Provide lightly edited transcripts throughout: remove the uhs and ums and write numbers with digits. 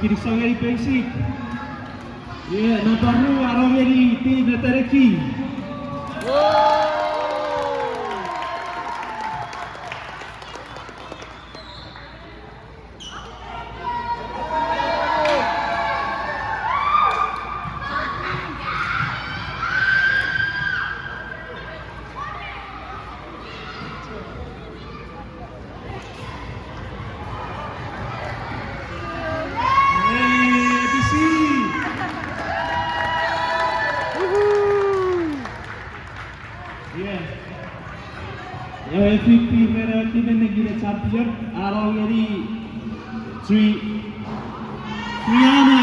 Kirisogeri basic. Yeah, Nabaru Arogeri team Eteneki. MVP merah tim negara champion Arogeri Triana.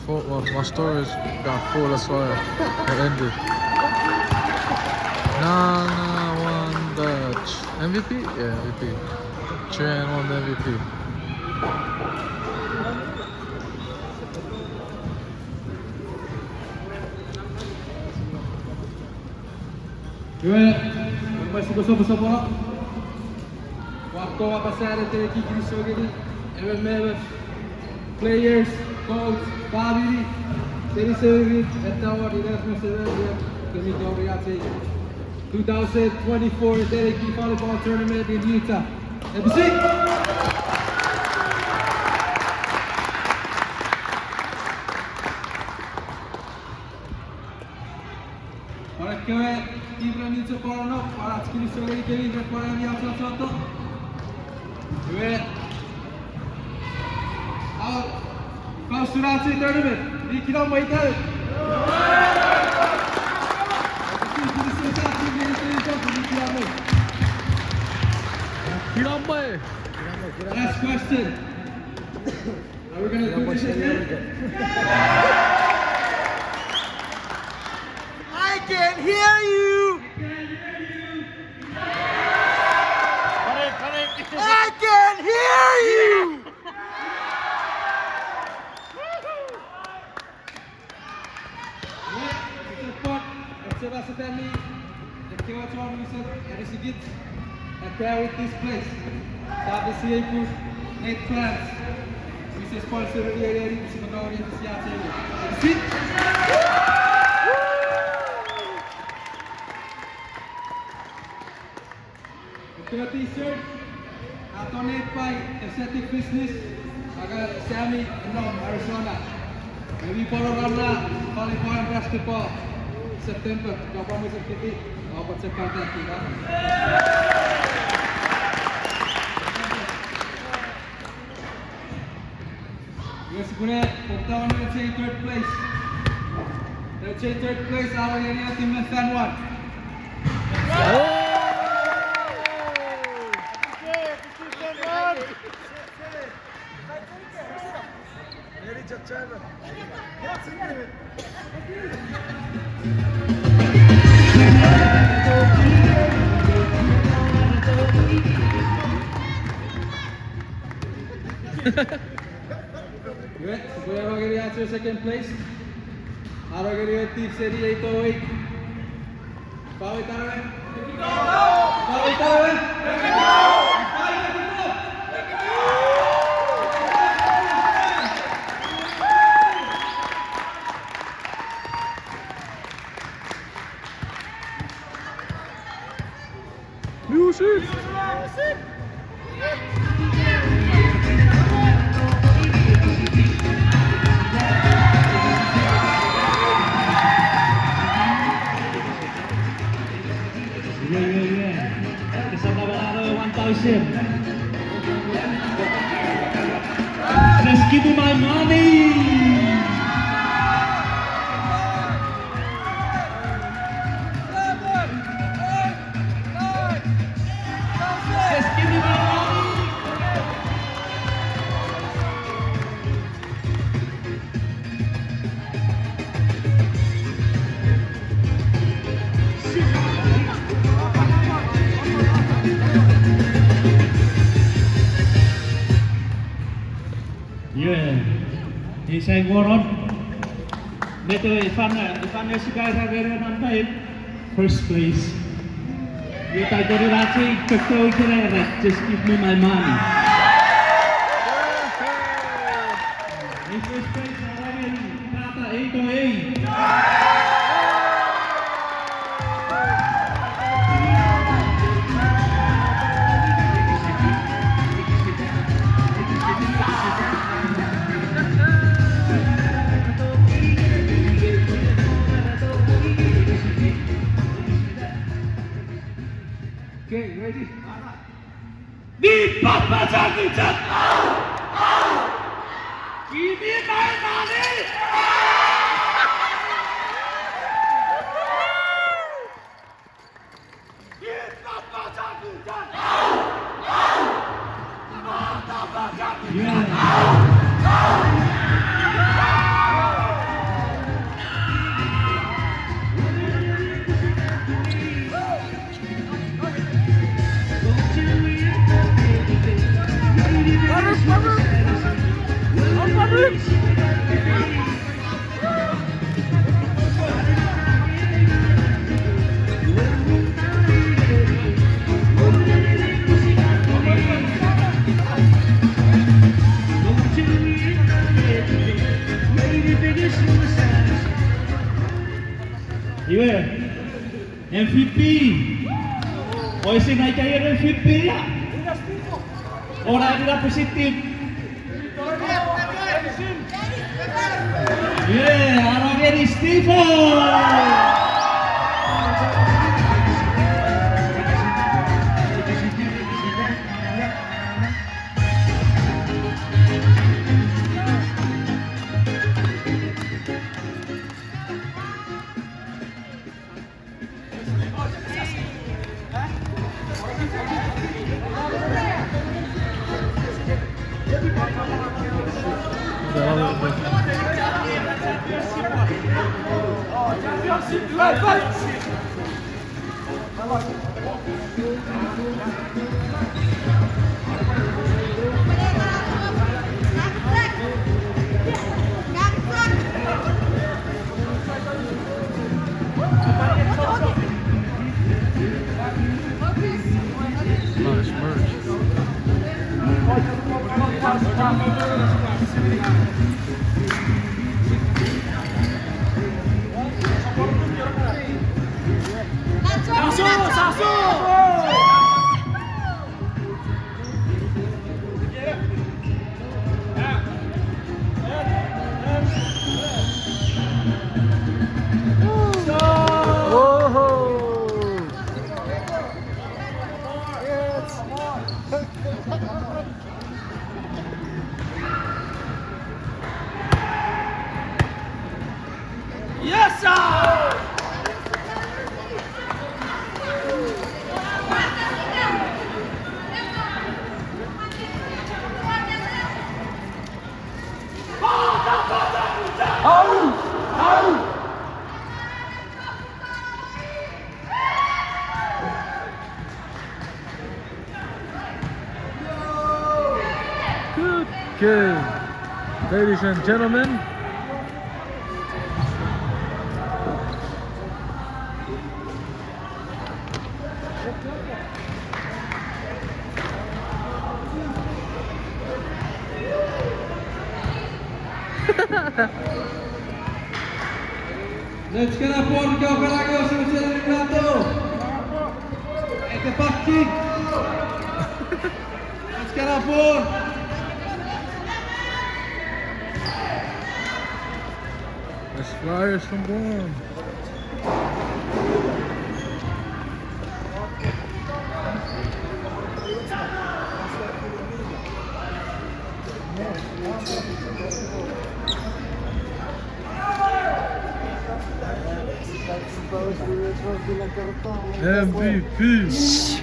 Well, my storage got full, that's why it ended. Nah, won the MVP? Yeah, MVP. Tran won the MVP. Masih bersama-sama. Waktu apa saya Eteneki Kirisogeri, MMF, players, coach, family, Kirisogeri, Etawa, Erasmus, Kemikoriate. 2024 Eteneki volleyball tournament in Utah. MC. Para que Ibrahimito Corona, para Kirisogeri Kevin Requirement Yamsa Soto. Consulate tournament, Nikita Maital. Last question. Are we going to do this again? I can hear you! I can hear you! I carry this place. Sabe se aí por 8 clans. Isso é sponsor de ele, se não dá orientação ele. Sim. Okay, t-shirt. Donate by Aesthetic Business. Agar Sammy in Arizona. Maybe follow Ramla, volleyball and basketball. September, Japan Music City. Apa check contact kita. Yes, guna Poktawan will take third place. They'll take third place. Our area team is fan one. Good. So we have already answered second place. Arogeri team Seri 808. Power Tarawe. Power Tarawe. Music! Kesana Balado 1000. Just give me my money. Just give me my money. Ni saya ngoron. Beto if you guys are very on first place. You guys got it actually, just give me my money. In first place, Tata 808. Okay, ready? Di Papa Jagujan! Give me my money! Di Papa Jagujan! Iwe, MVP. O isi naik aja MVP ya. Orang tidak positif. Orang ini Steven. Nice merch. Yes, sir! Good game, ladies and gentlemen. Let's get up on go Pelagos and Celebrato. Eteneki. Let's get up on. There's flyers from Guam. MVP!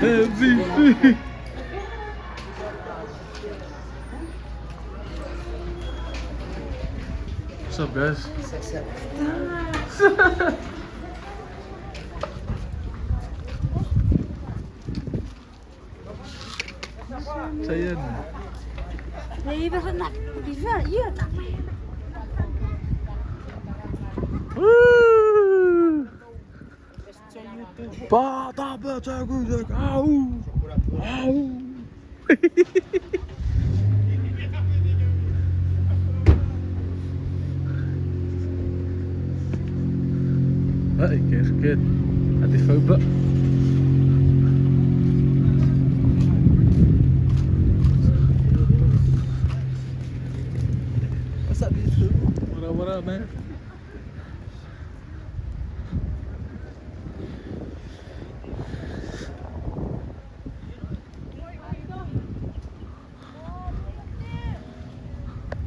MVP! What's up, guys? Nee, we gaan naar die ver, hier naar. Bata baca gue kau. Au. Hey, good. At die fopa. What's up, YouTube? What up, man?